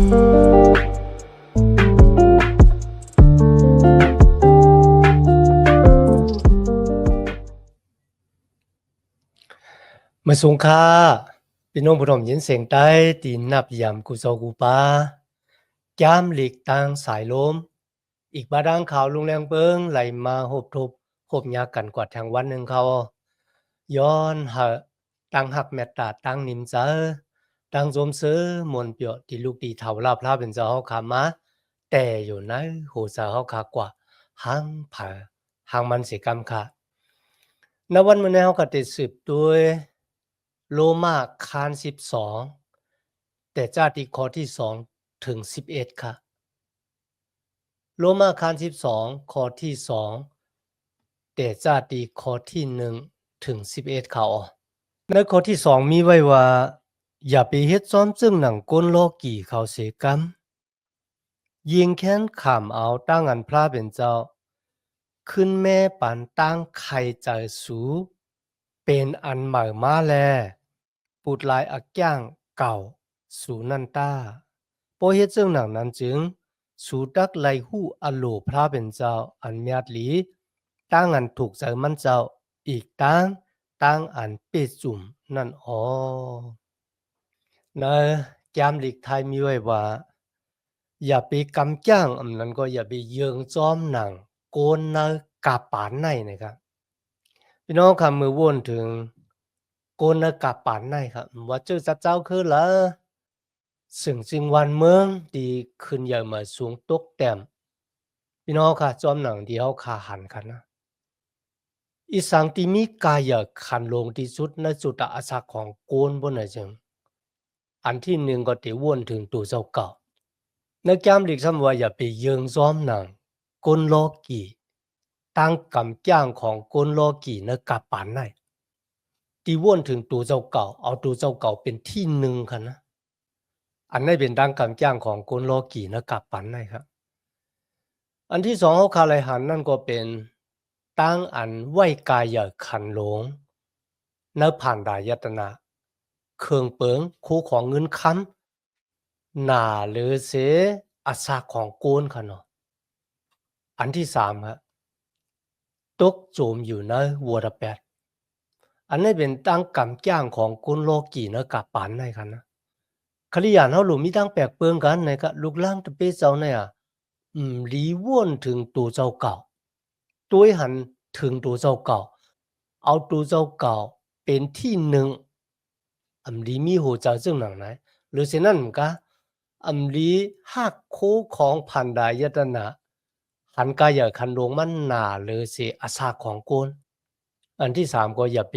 มาสูงค่าพี่น้องผู้ชมยินเสียงใต้ตีนับยามกุโซกุปาจามหลีกตางสายลมอีกบาดังข่าวลุงแรงเปิงไหลมาหบทบหบยากันกว่าทางวันหนึ่งเขาย้อนหะตังหักแมตตาตังนิมเจอตังโจมซื้อมนเปียวที่ลูกตีเท่าลาพลาเป็นเจ้าเฮาขามาแต่อยู่ในโหสาเฮาขากว่าหังผาหังมันสิกรรมค่ะณวันมื้อนี้เฮาก็ได้สืบด้วยโลมาคาน12แต่จาติข้อที่2ถึง11ค่ะโลมาคาน12ข้อที่2แต่จาติข้อที่1ถึง11ค่ะในข้อที่2มีไว้ว่าอย่าไปเฮ็ดซ้อมซึ่งหนังก้นโลกีเขาเสกรรมยิงแค้นขามเอาตั้งอันพระเป็นเจ้าขึ้นแม่ปันตั้งไข่ใจสูเป็นอันใหม่มาแลปุดลายอักย่างเก่าสูนันตาโปเฮ็ดซึ่งหนังนั้นจึงสูดักไลหู้อโลพระเป็นเจ้าอันเมียดหลีตั้งอันถูกใจมันเจ้าอีกตั้งอันเปจุ่มนั่นในแกมหลีกไทยมีไว้ว่าอย่าไปกำจ้างอันนั้นก็อย่าไปเยิงจ้อมหนังโกนในกาปานในนะครับพี่น้องคำมือวนถึงโกนในกาปานในครับว่าเจ้าเจ้าคือละสึ่งจึงวันเมืองดีขึ้นใหญ่มาสูงตกแต้มพี่น้องค่ะจอมหนังที่เขาขาหันกันนะอีสังที่มีกายขันลงที่สุดในจุดอาศักของโกนบนไหนจึงอันที่หนึ่งก็ติวนถึงตัวเจ้าเก่าในแก้มหลีกซ้ำว่าอย่าไปเยิงซ้อมหนังกลโลกีตั้งกำจ้างของกลโลกีในกับปานในที่วนถึงตัวเจ้าเก่าเอาตัวเจ้าเก่าเป็นที่หนึ่งค่ะนะอันนี้เป็นตั้งกำจ้างของกลโลกีในกับปานในครับอันที่สองเขาคาไลหันนั่นก็เป็นตั้งอันไหวกายขันหลงในผ่านดายตนาเครื่องเปิงคู่ของเงินค้ำหนาหรือเสอาสาของโกนค่ะเนาะอันที่สามครับตกโจมอยู่ในวัวระแปดอันนี้เป็นตั้งกำจ้างของโกนโลกีเนาะกับปานในค่ะนะคริยานเขาหลุมมีตั้งแปลกเปิงกันในก็ลูกล่างตะเปเจ้าเนี่ยรีวนถึงตัวเจ้าเก่าตัวหันถึงตัวเจ้าเก่าเอาตัวเจ้าเก่าเป็นที่หนึ่งรีมีหัวใจซึ่งหนังไหนหรือเช่นนั้นก็รีหักโคของพันดายตนะหันกายคันดวงมันหนาหรือเสอาสาของโกนอันที่สามก็อย่าไป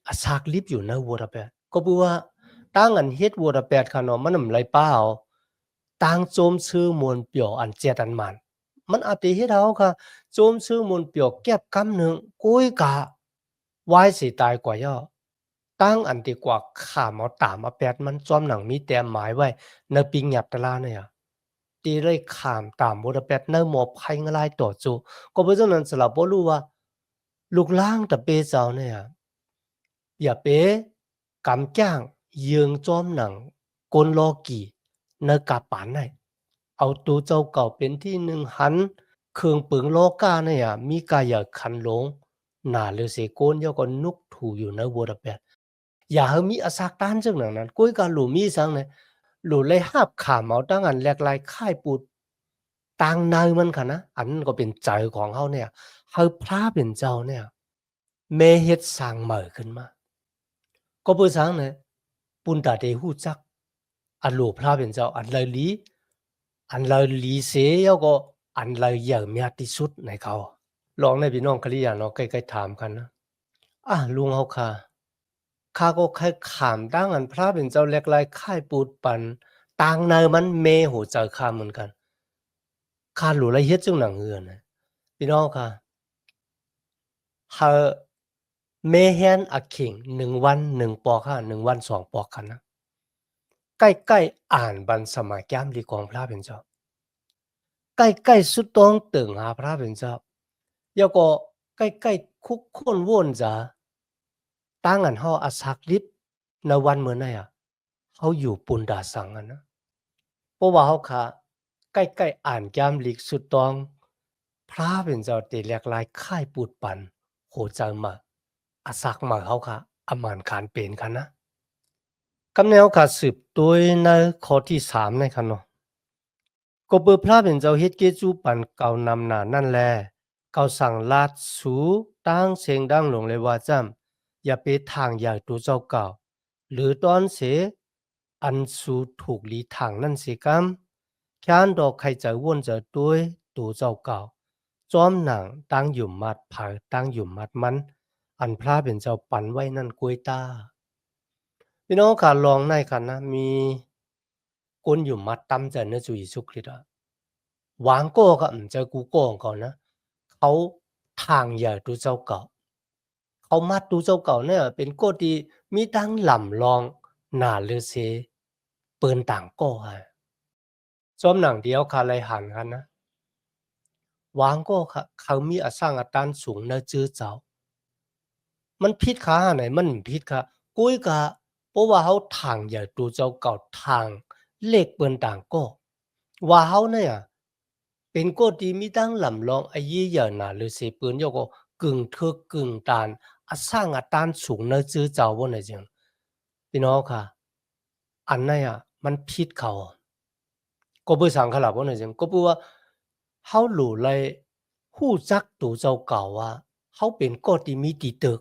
อาสากลิบอยู่ในวัวระแปดก็พูดว่าตั้งอันเฮ็ดวัวระแปดขนมมันไรเปล่าตั้งโจมซื้อมวลเปียวอันเจตันมันอาจจะเฮ็ดเอาค่ะโจมซื้อมวลเปียวแก็บกำหนึ่งกุ้ยกะวายสิตายกว่าย่อตั้งอันดีกว่าข่ามาตามมาแปดมันจอมหนังมีแต้มหมายไว้ในปิงหยับตะลาเนี่ยตีเลยขามตามวัวระแปดในหมอบไพ่งลายต่อจูก็เพราะฉะนั้นสลับบ่รู้ว่าลูกล่างตะเปเจ้าเนี่ยอย่าเปกำจ้างเยืองจอมหนังกลโลกีในกาปานในเอาตัวเจ้าเก่าเป็นที่หนึ่งหันเครื่องปึงโลกาเนี่ยมีกายขันหลงหนาหรือเสโกนย่อก็นุกถูอยู่ในวัวระแปดอย่าให้มีอาศักต้านซึ่งหนังนั้นก้อยการหลูมีสังเนี่ยหลูเลยหาบขามเอาตั้งอันแหลกลายค่ายปูดต่างในมันค่ะนะอันก็เป็นใจของเขาเนี่ยเฮาพระเป็นเจ้าเนี่ยแม่เฮ็ดสร้างใหม่ขึ้นมาก็เพื่อสร้างเนี่ยปุณตาเดหูจักอันหลูพระเป็นเจ้าอันเลยลีเสียก็อันเลยใหญ่เมียที่สุดในเขาลองในพี่น้องคริยาเนาะใกล้ๆถามกันนะลุงเฮาค่ะข้าก็ใครขามตั้งอันพระเป็นเจ้าแหลกลายค่ายปูดปันต่างในมันเมหูใจข้าเหมือนกันข้าหลูละเฮ็ดจังหนังเฮือนนะพี่น้องค่ะเฮาเมเฮียนอะขิง1วัน1ปอกค่ะ1วัน2ปอกกันนะใกล้ๆอ่านบรรสมัยแก้มลีของพระเป็นเจ้าใกล้ๆสุดต้องตึงหาพระเป็นเจ้าแล้วก็ใกล้ๆคุกคนว่นจะตั้งอันเฮาอาศักลิบในวันเหมือนไหนเฮาอยู่ปุนดาสังอะนะ เพราะว่าเฮาค่ะใกล้ๆอ่านยามหลีกสุดตองพระเป็นเจ้าเตแหลกหลายค่ายปูดปันโหจังมาอาซักมาเฮาค่ะอำมานขานเป็นค่ะนะกำแนวค่ะสืบตัวยในข้อที่3ในค่ะเนาะก็เปิดพระเป็นเจ้าเฮ็ดเกจูปันเก่านำหน้านั่นแลเก่าสั่งลาดสูตั้งเสียงดังลงเลยว่าจำอย่าไปทางใหญ่ตัวเจ้าเก่าหรือตอนเสอันสูถูกลีทางนั่นสิกำแค้นดอกใครจะว่นจะด้วยตัวเจ้าเก่าจอมหนังตั้งอยู่มัดผายตั้งอยู่มัดมันอันพระเป็นเจ้าปันไว้นั่นกวยตาพี่น้องขาลองในคันนะมีคนอยู่มัดตั้มจะเนื้อจุยสุคริตอะวางโก้ก็เจอกูโก้ของเขานะเขาทางใหญ่ตัวเจ้าเก่าเขามัดตัวเจ้าเก่าเนี่ยเป็นโก้ที่มีตั้งหล่ำลองหนาเลือเซเปินต่างโก้ฮะซ้อมหนังเดียวคาไลหันกันนะวางโก้ค่ะเขามีอสร้างอัตานสูงเนื้อจื้อเจ้ามันพิษขาไหนมันพิษค่ะกุ้ยกะเพราะว่าเขาทางใหญ่ตัวเจ้าเก่าทางเลขเปินต่างโก้ว่าเขาเนี่ยเป็นโก้ที่มีตั้งหล่ำลองไอ้ยี่เหย่อหนาหรือเสปืนโยก็กึ่งเทอกกึ่งตานอสร้างอัตานสูงเนื้อจื้อเจ้าว่าไหนจังพี่น้องค่ะอันนั้นมันพิษเขาก็บ่สังขลับว่าไหนจังก็บ่ว่าเฮาหลู่เลยฮู้จักตัวเจ้าเก่าว่าเฮาเป็นโก้ที่มีติตึก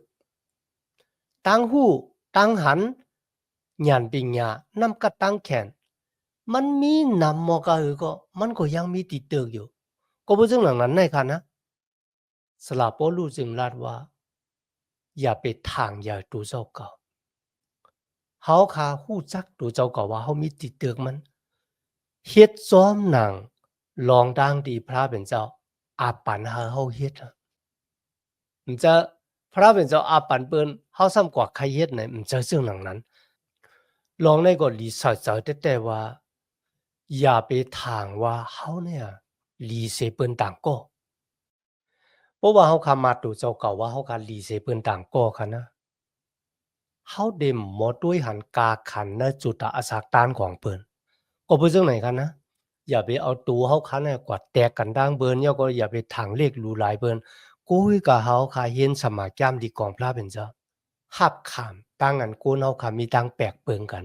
ตั้งหู้ตั้งหันหยันปิญญานำกะตั้งแขนมันมีนำมอกะหือก็มันก็ยังมีติดเตือกอยู่ก็บ่ซึ่งหลังนั้นในค่ะนะสลาโปรู้จึงลาดว่าอย่าไปทางอย่าตูเจ้าเก่าเฮาคาฮู้จักตูเจ้าเก่าว่าเฮามีติดเตือกมันเฮ็ดซ้อมหนังลองดังดีพระเป็นเจ้าอาปันหาเฮาเฮ็ดมันจะพระเป็นเจ้าอาปันเปิ้นเฮาซ้ำกว่าใครเฮ็ดไหนมันจะซึ่งหลังนั้น ลองในก็รีเสิร์ชแต่ว่าอย่าไปทางว่าเขาเนี่ยรีเซเปิ้นต่างก็เพราะว่าเขาคามาตัวเจ้าเก่าว่าเขาคารีเซเปิ้นต่างก็ค่ะนะเขาเดมหมอด้วยหันกาขันนะจุดอาสากตานของเปิ้นก็เพื่อจังไหนกันนะอย่าไปเอาตัวเขาคันเนี่ยกว่าแตกกันดังเบิ้นย่อก็อย่าไปทางเลขรูหลายเบิ้นกุ้ยกับเขาคาเห็นสมาแก้มดีกองพระเป็นเจ้าหับขามตั้งอันกูนเขาคามีตังแปลกเปิงกัน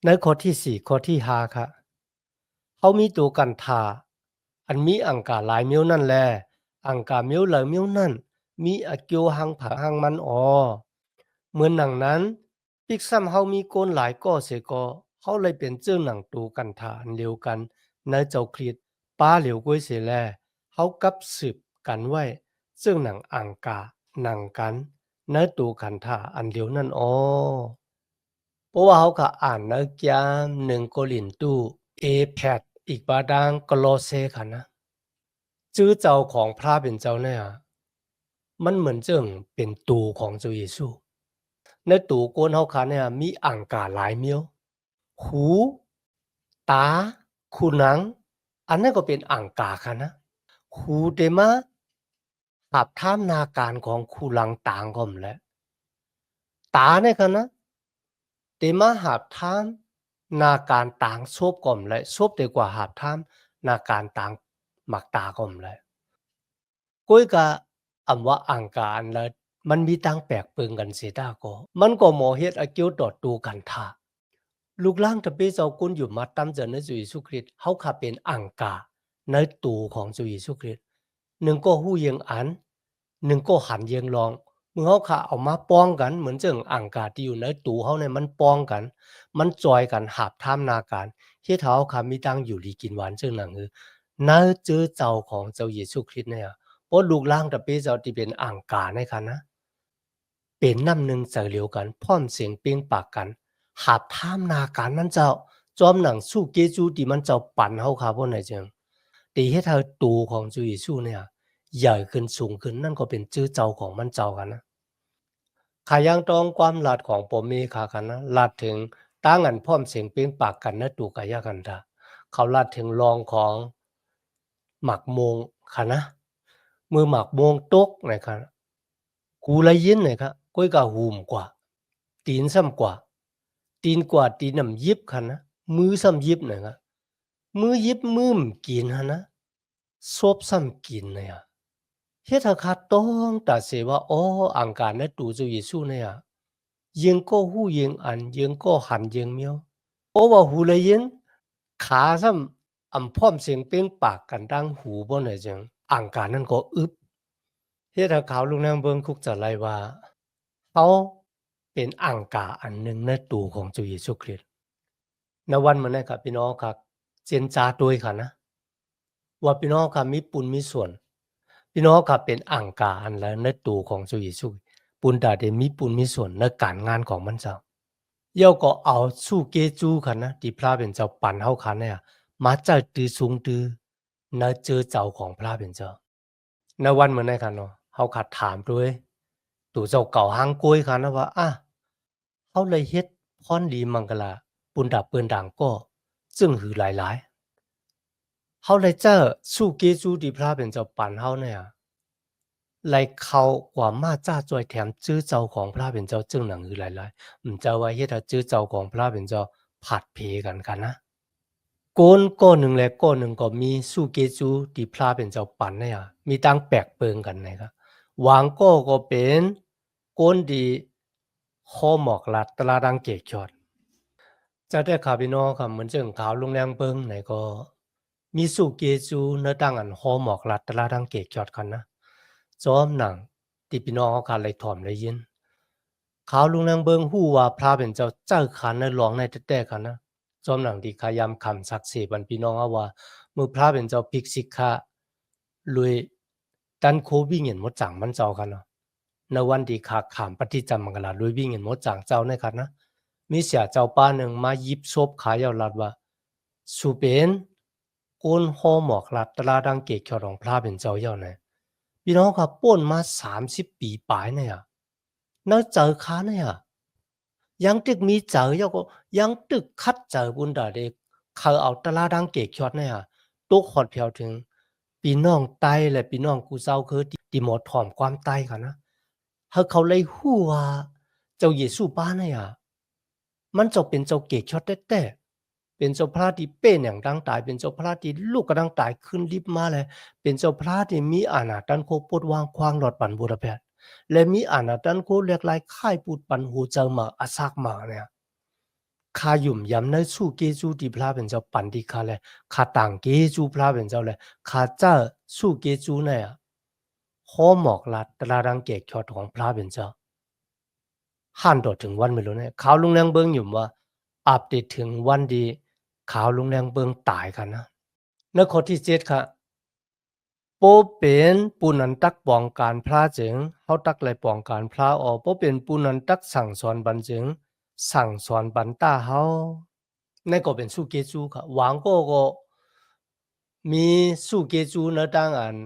ในข้อที่4ข้อที่5ค่ะเขามีตัวกันทาอันมีอังกาหลายเมียวนั่นแลอังกาเมียวหลายเมียวนั่นมีอเกียวหังผาหังมันเหมือนหนังนั้นปิกซ้ำเฮามีโกนหลายก่อเสก็เขาเลยเป็นเจ้าหนังตูกันทาอันเดียวกันในเจ้าคริสป้าเหลียวก้วยเสแลเขากับสืบกันไว้ซึ่งหนังอังกาหนังกันในตูกันทาอันเดียวนั่นเพราะว่าเขาก็อ่านนักยาม1โครินธ์เอแพดอีกบาดังกโลเซค่ะนะชื่อเจ้าของพระเป็นเจ้าเนี่ยมันเหมือนเจิงเป็นตูของเจ้าเยซูในตูโกนเฮาค่ะเนี่ยมีอังกาหลายเมียวหูตาคูหนังอันนั้นก็เป็นอังกาค่ะนะหูเดมาหับท่ามนาการของคูหลังต่างก็มแหละตาเนี่ยค่ะนะ เตมาหาบท่ามนาการต่างซบก่อมเลยซบดีกว่าหาบท่ามนาการต่างหมักตาก่อมเลยก้อยกะอำว่าอ่างการแล้วมันมีตังแปลกเปิงกันเสียดาก็มันก็หมอเฮ็ดอเกียวดอดตูกันทาลูกล่างตะเปเจ้ากุนอยู่มาตั้มเจอในจุยสุคริตเฮาค่ะเป็นอ่างกาในตูของจุยสุคริตหนึ่งก็ฮู้เยียงอันหนึ่งก็หันเยียงลองเมื่อเฮาค่ะเอามาป้องกันเหมือนจังอ่างกาที่อยู่ในตูเฮาเนี่ยมันป้องกันมันจอยกันหาบท่ามนาการเฮ็ดเฮาค่ะมีตังอยู่ดีกินหวานจังหนังในเจอเจ้าของเจ้าเยซูคริสต์เนี่ยเพราะลูกล่างตะเปเจ้าที่เป็นอ่างกาในค่ะนะเป็นน้ำหนึ่งใจเหลียวกันพร้อมเสียงเปล่งปากกัน หาบท่ามนาการมันเจ้าจอมหนังสู้เกจูที่มันเจ้าปั่นเฮาครับว่าไหนจังตีให้เธอตูของจุยสู้เนี่ยใหญ่ขึ้นสูงขึ้นนั่นก็เป็นชื่อเจ้าของมันเจ้ากันนะขายังตองความลาดของผมมีขากันนะลาดถึงตั้งอันพร้อมเสียงเปล่งปากกันนะตูกายากันดาเขาลาดถึงรองของหมักโมงค่ะนะมือหมักโมงตกนะครับกูละยินนะครับก้อยกะหูมกว่าตีนซ้ำกว่าตีนกว่าตีนน้ำยิบค่ะนะมือซ้ำยิบนะครับ มือยิบมือกินหั่นนะซบซ้ำกินเนี่ยเฮ็ดให้ข้าต้องตัดสิว่าอ๋ออังการในตู่เจ้าเยซูเนี่ยยังก็ฮู้ยังอันยังก็หันยังเมียวโอ้ว่าหูเลยยินขาซ้ำพร้อมเสียงเป้งปากกันดังหูบ่เนี่ยจังอังการนั้นก็อึบเฮ็ดให้เขาลุงนางเบิ่งคุกจะไล่ว่าเขาเป็นอังกาอันหนึ่งในตู่ของเจ้าเยซูคริสต์ณวันมื้อนั้นครับพี่น้องครับเจนจาโดยค่ะนะ ว่าพี่น้องครับมีปุญมีส่วนพี่น้องครับเป็นอังกาอันและในตัวของเจ้าเยซูปุณดาได้มีปุญมีส่วนในการงานของมันเจ้าเย่าก็เอาสู้เกจูคันนะที่พระเป็นเจ้าปั่นเฮาคันเนี่ยมาใจตือสูงตือในเจอเจ้าของพระเป็นเจ้าในวันเหมือนในคันเนาะเฮาขัดถามด้วยตัวเจ้าเก่าหางกล้วยคันนะว่าเฮาเลยเฮ็ดพรดีมังกลาปุณดาเปิ้นดังก็ซึ่งหือหลายๆ เฮาเลยเจ้าสู้เกจูที่พระเป็นเจ้าปั่นเฮาเนี่ยไล่เขากว่ามาจ้าจ้อยแถมจื้อเจ้าของพระเป็นเจ้าจึงหนังหือหลายๆเจ้าว่าเฮ็ดให้จื้อเจ้าของพระเป็นเจ้าผลัดเพกันนะโกนก้อหนึ่งและก้อหนึ่งก็มีสู้เกจูที่พระเป็นเจ้าปั่นเนี่ยมีตั้งแปลกเปิงกันนะครับวางก็เป็นโกนที่คอหมอกลัดตะลาดังเกจอด จะได้ข่าวพี่น้องครับเหมือนเจิงขาวลงแรงเบิงไหนก็มีสู่เกจูเนื้อตั้งอันหอหมอกลัดตะลาดังเกจอดกันนะจอมหนังที่พี่น้องเขาขาดเลยถ่อมเลยยินขาวลุงแรงเบิงฮู้ว่าพระเป็นเจ้าเจ้าขันในหลวงในแต่ๆกันนะจอมหนังที่ขายามคำศักดิ์สิทธิ์บันพี่น้องเอาว่าเมื่อพระเป็นเจ้าภิกษิกะลุยดันโควิ่งเห็นหมดจังมันเจ้ากันเนาะในวันที่ขาขามปฏิจจมังกลาลุยวิ่งเห็นหมดจังเจ้าในกันนะมีเสียเจ้าป้าหนึ่งมายิบซบขายาวลัดว่าสุเป็นโกนหอหมอกลัดตลาดังเกตขอของพระเป็นเจ้าเย่าเนี่ยพี่น้องครับป่นมา30 ปีปลายเนี่ยน่าเจอค้าเนี่ยยังตึกมีเจอเย่าก็ยังตึกคัดเจอบุญดาเด็กเขาเอาตลาดังเกตขอดเนี่ยตกขอดเพียวถึงพี่น้องไตและพี่น้องกูเจ้าคือที่หมดถ่อมความไตกันนะเขาเลยฮู้ว่าเจ้าเยซูป้าเนี่ยมันจะเป็นเจ้าเกศชอดแต่เป็นเจ้าพระที่เป็นอย่างดังตายเป็นเจ้าพระที่ลูกกระดังตายขึ้นลิบมาเลยเป็นเจ้าพระที่มีอาณาจันโคปดวางควางหลอดปันบูรแพทย์และมีอาณาจันโคเรียกลายค่ายปูดปันหูเจอมาอาซากมาเนี่ยข้าหยุ่มยำในสู้เกจูที่พระเป็นเจ้าปันที่ข้าเลยข้าต่างเกจูพระเป็นเจ้าเลยข้าเจ้าสู้เกจูเนี่ยหอหมอกลัดตราดังเกศชอดของพระเป็นเจ้า หันต่อถึงวันไม่รู้เนี่ยข่าวลุงแรงเบิงอยู่ว่าอัปเดตถึงวันดีข่าวลุงแรงเบิงตายกันนะในข้อที่7ค่ะโปเป็นปูนันตักป้องการพระจึงเฮาตักเลยป้องการพระออกโปเป็นปูนันตักสั่งสอนบันจึงสั่งสอนบันตาเฮาในก็เป็นสุเกจูค่ะหวังก็มีสุเกจูเนตั้งอัน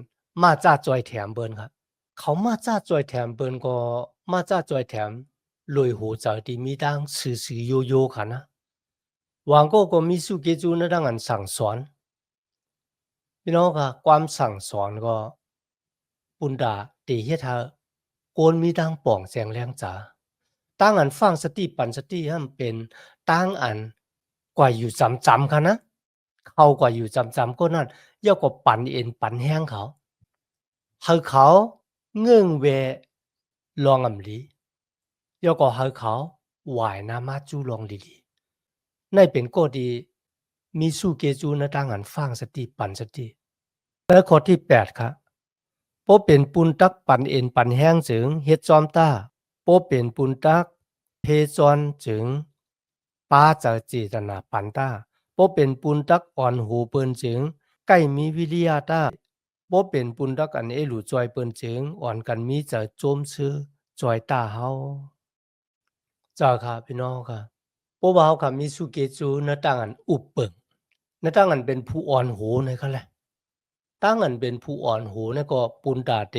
มาจ้าจอยแถมเบิ่นค่ะ เขามาจ้าจอยแถมเปิ้นก็มาจ้าจอยแถมลอยหูใจที่มีดังสื่อๆโยๆค่ะนะหวังก็มีสุเกจูนะดังอันสั่งสอนพี่น้องค่ะความสั่งสอนก็ปุณดาตีเฮ็ดให้โกนมีดังป่องแสงแรงจ๋าตั้งอันฟังสติปันสติให้มันเป็นตั้งอันกว่าอยู่จำๆค่ะนะเขากว่าอยู่จำๆก็นั่นย่อก็ปั่นเอ็นปั่นแห้งเขา ให้เขาเงื่องเวลองอำลีแล้วก็ให้เขาหวายน้ำมาจูลองดีๆในเป็นก็ดีมีสู้เกจูนะตั้งอันฟังสติปันสติและข้อที่8ครับโปเป็นปุนตักปันเอ็นปันแห้งจึงเฮ็ดจอมต้าโปเป็นปุนตักเพจอนจึงป้าจะเจตนาปันต้าโปเป็นปุนตักอ่อนหูเปิ้นจึงใกล้มีวิริยาต้า บ่เป็นปุณตักอันเอหลูจอยเปิ้นเจิงอ่อนกันมีจะโจมชื่อจอยตาเฮาเจ้าค่ะพี่น้องค่ะบ่ว่าเฮาค่ะมีสุเกจูนะตั้งอันอุปเปิงนะตั้งอันเป็นผู้อ่อนโหนนั่นก็แหละตั้งอันเป็นผู้อ่อนโหนก็ปุณตาเต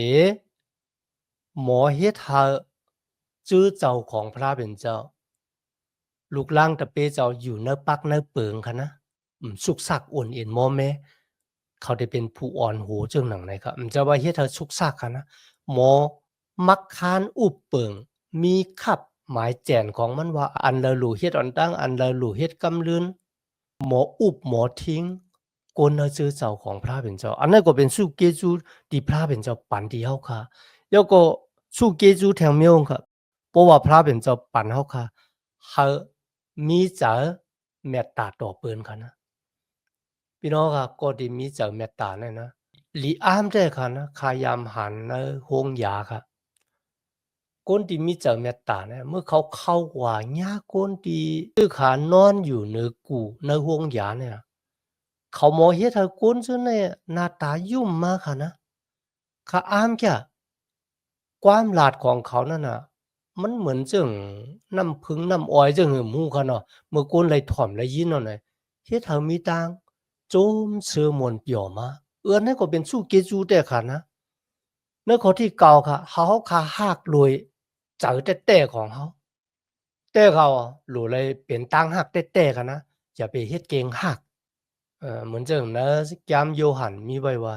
หมอเฮ็ดหาจื้อเจ้าของพระเป็นเจ้าลูกล่างตะเปเจ้าอยู่เนปักเนเปิงค่ะนะสุกสักอ่วนเอ็นมอแมเขาได้เป็นผู้อ่อนโหจังหนังไหนครับจะว่าเฮ็ดให้สุกสักค่ะนะหมอมักคานอุบเปิงมีคับหมายแจนของมันว่าอันละหลู่เฮ็ดอันตั้งอันละหลู่เฮ็ดกำลืนหมออุบหมอทิ้ง กวนเนอจื้อเจ้าของพระเป็นเจ้าอันนั้นก็เป็นสู้เกจูที่พระเป็นเจ้าปันที่เฮาค่ะแล้วก็สู้เกจูแถวเมียวค่ะเพราะว่าพระเป็นเจ้าปันเฮาค่ะเฮามีเจอเมตตาต่อเปิ้นค่ะนะพี่น้องค่ะก็ที่มีเจอเมตตาเนี่ยนะหลีอ้ามได้ค่ะนะขายามหันในโฮงยาค่ะคนที่มีเจอเมตตาเนี่ยเมื่อเขาเข้ากว่าญาคนที่คือขานอนอยู่ในกูในโฮงยาเนี่ยเขามอเฮ็ดให้คนซุเนี่ยหน้าตายุ่มมากค่ะนะขาอ้ามจ้ะความหลาดของเขานั่นน่ะมันเหมือนจั่งน้ำผึ้งน้ำอ้อยจั่งหือฮู้ค่ะเนาะเมื่อคนไหลถ่อมไหลยินเนาะเนี่ยเฮ็ดให้มีตังโจมเสือม่วนเปี่ยวมาเอิ้นให้ก็เป็นสู้เกจูแต่ค่ะนะในข้อที่เก่าค่ะเฮาขาหากรวยเจอแต่ๆของเฮาแต่เขาอะหลู่เลยเป็นตังหักแต่ๆค่ะนะอย่าไปเฮ็ดเก่งหักเหมือนจั่งนะยามโยหันมีไว้ว่า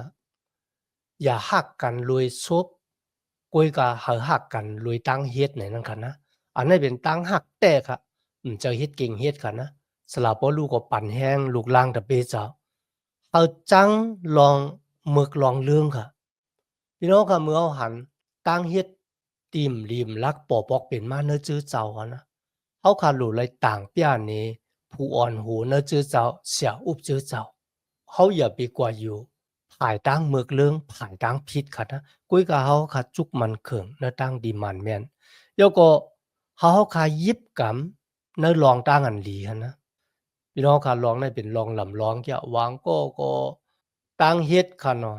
อย่าหักกันรวยซบก้อยกะหาหักกันรวยตั้งเฮ็ดไหนนั่นค่ะนะอันนั้นเป็นตั้งหักแต่ค่ะจะเฮ็ดเก่งเฮ็ดค่ะนะสลับบ่ลูกก็ปั่นแห้งลูกล่างตะเปเจ้าเอาจังลองหมึกลองเรื่องค่ะพี่น้องค่ะเมื่อเอาหันตั้งเฮ็ดติ่มริมลักปอปอกเป็นมาเนื้อจื้อเจ้าค่ะนะเฮาขาหลู่เลยต่างเปี้ยนี้ผู้อ่อนหูเนื้อจื้อเจ้าเสียอุบจื้อเจ้า เขาอย่าไปกว่าอยู่ภายตั้งเมือกเรื่องภายตั้งพิษค่ะนะกุ้ยกะเขาค่ะจุกมันเขิงเนื้อตั้งดีมันแม่นแล้วก็เขาค่ะยิบกำเนื้อลองตั้งอันหลีค่ะนะพี่น้องค่ะลองได้เป็นลองลำลองจะวางก็ตั้งเฮ็ดค่ะเนาะ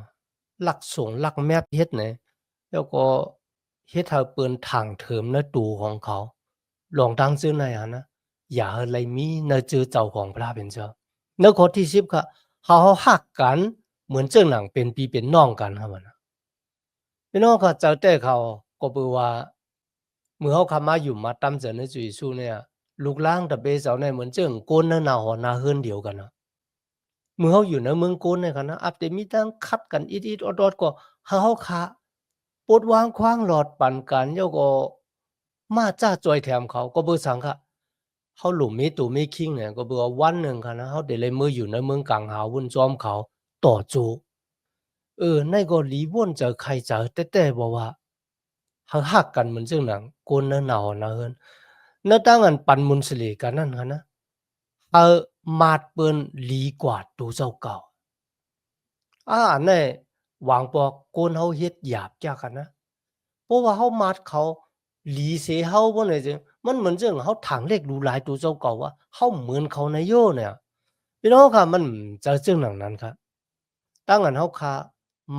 ลักสงลักแมบเฮ็ดไหนแล้วก็เฮ็ดให้เปิ้นทางเถิมในตูของเขาลองตั้งซื่อในอะนะอย่าให้ไรมีในจือเจ้าของพระเป็นเจ้าในข้อที่10ค่ะ เขาฮักกันเหมือนเจ้าหนังเป็นพี่เป็นน้องกันครับนะพี่น้องเขาเจ้าแต่เขาก็เปือว่าเมื่อเขาเข้ามาอยู่มาตามเจอในจุยสู้เนี่ยลูกล่างตะเบเสาในเหมือนเจิ้งโกนนาหอนาเฮือนเดียวกันนะเมื่อเขาอยู่ในเมืองโกนเนี่ยกันนะอับแต่มีตั้งคัดกันอีดๆออดๆก็เขาคะปดวางขว้างหลอดปั่นกันแล้วก็มาจ้าจอยแถมเขาก็เบอสังค่ะเขาหลุมมีตู่มีคิงเนี่ยก็เบื่อวันหนึ่งค่ะนะเขาได้เลยมืออยู่ในเมืองกลางหาวุ่นจอมเขาต่อจูในก็หลีว่นเจอใครเจอแต่บอกว่าเขาหักกันเหมือนเจ้าหนังโกนเนื้อหนาวนะเฮิรนเนื้อตั้งอันปันมุนสลีกันนั่นค่ะนะเอามาดเปิ้นหลีกว่าตูเจ้าเก่าอันนี้หวังบอกโกนเขาเฮ็ดหยาบจ้ากันนะเพราะว่าเขามาดเขาหลีเสียเขาบ่เนี่ยจึงมันเหมือนเจ้งเขาถังเล็กรู้หลายตูเจ้าเก่าว่าเขาเหมือนเขาในโยเนี่ยพี่น้องค่ะมันเจอเจ้งหนังนั้นครับ ตั้งอันเฮาคา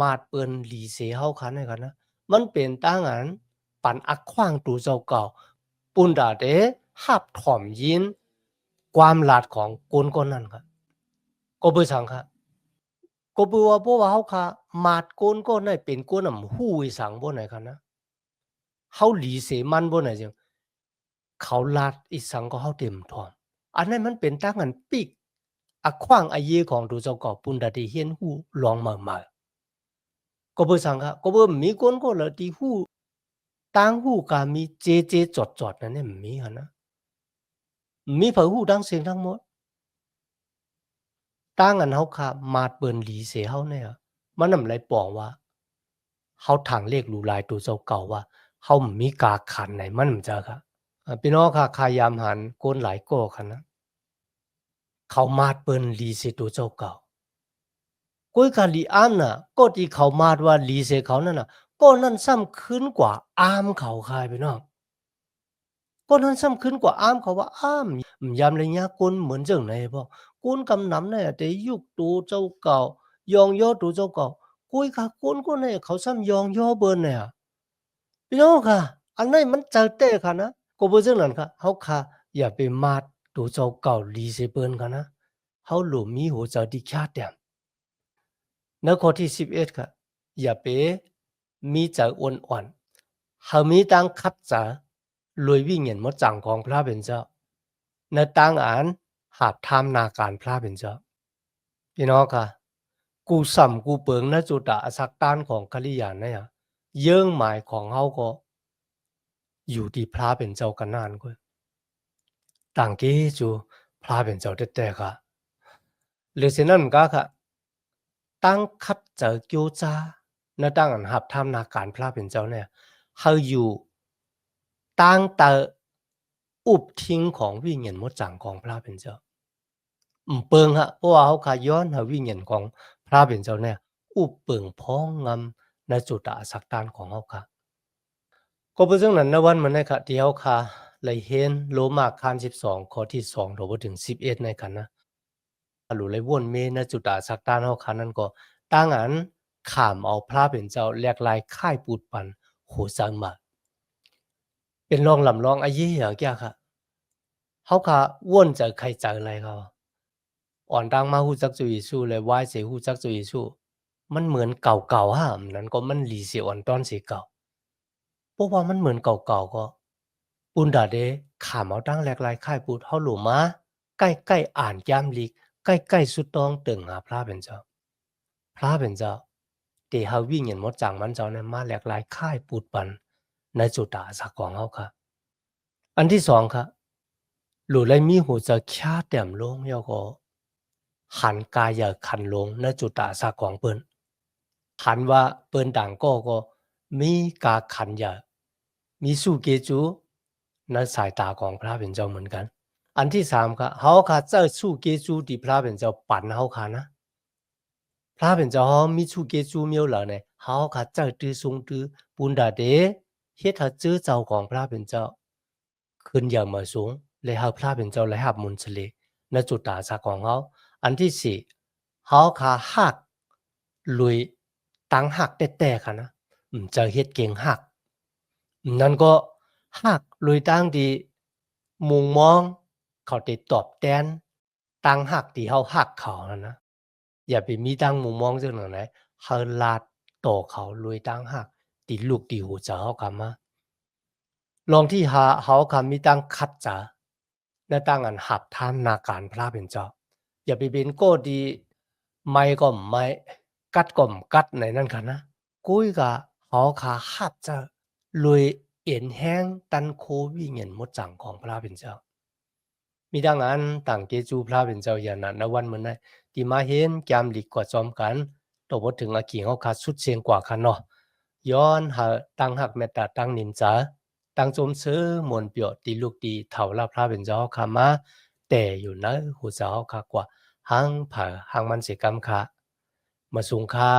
มาดเปิ้นหลีเสเฮาคันให้กันนะมันเป็นตั้งอันปันอักขว้างตูเจ้าเก่าปุนดาเดหับถ่อมยินความลาดของคนคนนั้นครับก็เบิ่สังค่ะก็เบิ่ว่าบ่ว่าเฮาคามาดคนคนนั้นเป็นคนนำฮู้อีสังบ่ไหนคะนะเฮาหลีเสมันบ่ไหนจังเขาลาดอีสังก็เฮาเต็มถ่อมอันนั้นมันเป็นตั้งอันปิกอักขว้างอาเยของตูเจ้าเก่าปุนดาเดเฮียนฮู้ลองมา ก็บ่สังคะก็บ่มีคนก็ละที่ฮู้ต่างฮู้ก็มีเจๆจอดๆนั่นเนี่ยมีหันนะมีไผฮู้ทั้งเสียงทั้งหมดต่างอันเฮาค่ะมาดเปิ้นหลีเสียเฮาเนี่ยมันนำไหลปองว่าเฮาถังเลขหรูหลายตัวเจ้าเก่าว่าเฮามีกาขันไหนมันนำจะค่ะพี่น้องค่ะขายามหันคนหลายก่อคันนะเขามาดเปิ้นหลีเสียตัวเจ้าเก่า กุ้ยกะลีอามน่ะก็ที่เขามาดว่าลีเซเขานั่นน่ะก็นั่นซ้ำขึ้นกว่าอามเขาคายพี่น้องก็นั่นซ้ำขึ้นกว่าอามเขาว่าอามยามระยะกนเหมือนจังไหนบ่กุนกำนำเนี่ยแต่ยุคตูเจ้าเก่ายองย่อตูเจ้าเก่ากุ้ยกะกุนก็เนี่ยเขาซ้ำยองย่อเบิ่นเนี่ยพี่น้องค่ะอันนั้นมันเจอแต่ค่ะนะก็บ่จังนั้นค่ะเฮาค่ะอย่าไปมาดตูเจ้าเก่าลีเซเปิ้นค่ะนะเฮาหลู่มีหัวใจที่คาแต้ม ในข้อที่11ค่ะอย่าไปมีใจอ่อนๆหามีตังคัดจะรวยวิ่งเงินหมดจังของพระเป็นเจ้าในตังอันหาบทำนาการพระเป็นเจ้าพี่น้องค่ะกูสัมกูเปิงณจุดะสักตานของกัลยาณเนี่ยเยื่องหมายของเฮาก็อยู่ที่พระเป็นเจ้ากันนานกว่าต่างเกจูพระเป็นเจ้าแต่ๆค่ะหรือฉะนั้นก็ค่ะ ตั้งคัดเจอเกียวจาณตั้งอันหับทำนาการพระเป็นเจ้าเนี่ยเฮาอยู่ตั้งแต่อุบทิ้งของวิญญาณมดจังของพระเป็นเจ้าเปิงฮะเพราะว่าเขาขาย้อนหาวิญญาณของพระเป็นเจ้าเนี่ยอุบเปิงพ้องงำในจุดอาสักตานของเขาค่ะก็เป็นเรื่องนั้นนะวันมันในค่ะที่เขาค่ะเลยเห็นโลมาคาน12ข้อที่2ถึง11ในกันนะหรือเลยวนเมในจุดอาสักตานเขาค่ะนั่นก็ตั้งอันขามเอาพระเป็นเจ้าแหลกลายค่ายปูดปันโหสังมาเป็นรองลำรองอายี่เหรอแกค่ะเขาค่ะวนจะใครเจออะไรเขาอ่อนดังมาฮู้จักจุยสู้เลยวายเสฮู้จักจุยสู้มันเหมือนเก่าๆฮะนั้นก็มันหลีเสียอ่อนตอนสิเก่าเพราะว่ามันเหมือนเก่าๆก็ปุนดาเดขามเอาตั้งแหลกลายค่ายปูดเฮาหลูมาใกล้ๆอ่านยามลีกใกล้ๆสุดต้องตึงหาพระเป็นเจ้าพระเป็นเจ้าที่เฮาวิ่งเห็นหมดจังมันเจ้านั้นมาแหลกลายค่ายปูดปันในจุดตาสักของเฮาค่ะอันที่2ค่ะหลู่เลยมีหูจะค่าแต้มลงยอก็หันกายอย่าขันลงในจุดตาสักของเปิ้นหันว่าเปิ้นต่างก็มีกาขันอย่ามีสู้เกจูในสายตาของพระเป็นเจ้าเหมือนกันอันที่3ค่ะเฮาค่ะเจ้าสู้เกจูที่พระเป็นเจ้าปั่นเฮาค่ะนะพระเป็นเจ้าเฮามีสู้เกจูเมียวเหล่าเนี่ยเฮาค่ะเจ้าตื้อทรงตื้อปุณดาเดเฮ็ดให้จื้อเจ้าของพระเป็นเจ้าขึ้นอย่างมาสูงเลยเฮาพระเป็นเจ้าเลยหับมุนสเลในจุดตาสักของเฮาอันที่4เฮาค่ะฮักลุยตังหักแต่ๆค่ะนะจะเฮ็ดเก่งหักนั่นก็หักลุยตั้งที่มุงมองเขาได้ตอบแทนตังหักที่เฮาหักเขานั่นนะอย่าไปมีตั้งมุมมองจังนั้นไหนเฮาลาดต่อเขาลุยตั้งหักที่ลูกที่หูจะเฮากำมาลองที่เฮาคำมีตั้งคัดจะในตั้งอันหับท่านนาการพระเป็นเจ้าอย่าไปเป็นโก้ดีไม่ก็ไม่กัดก็กัดในนั้นค่ะนะกุ้ยกะเฮาคาหับจะลุยเอ็นแห้งตันโควิเงินหมดจังของพระเป็นเจ้ามีดังนั้นต่างเกจูพระเป็นเจ้าอย่างนั้นในวันเหมือนนั้นที่มาเห็นแกมหลีกกว่าจอมกันตัวบทถึงอากีเขาขาดสุดเสียงกว่าคันเนาะย้อนหาตั้งหักเมตตาตั้งนินจาตั้งจมซื้อมวลเปียวตีลูกดีเท่าลาพระเป็นเจ้าขามาแต่อยู่นะหูเจ้าขากว่าหังผ่าหังมันเสกรรมค่ะมาสูงค่า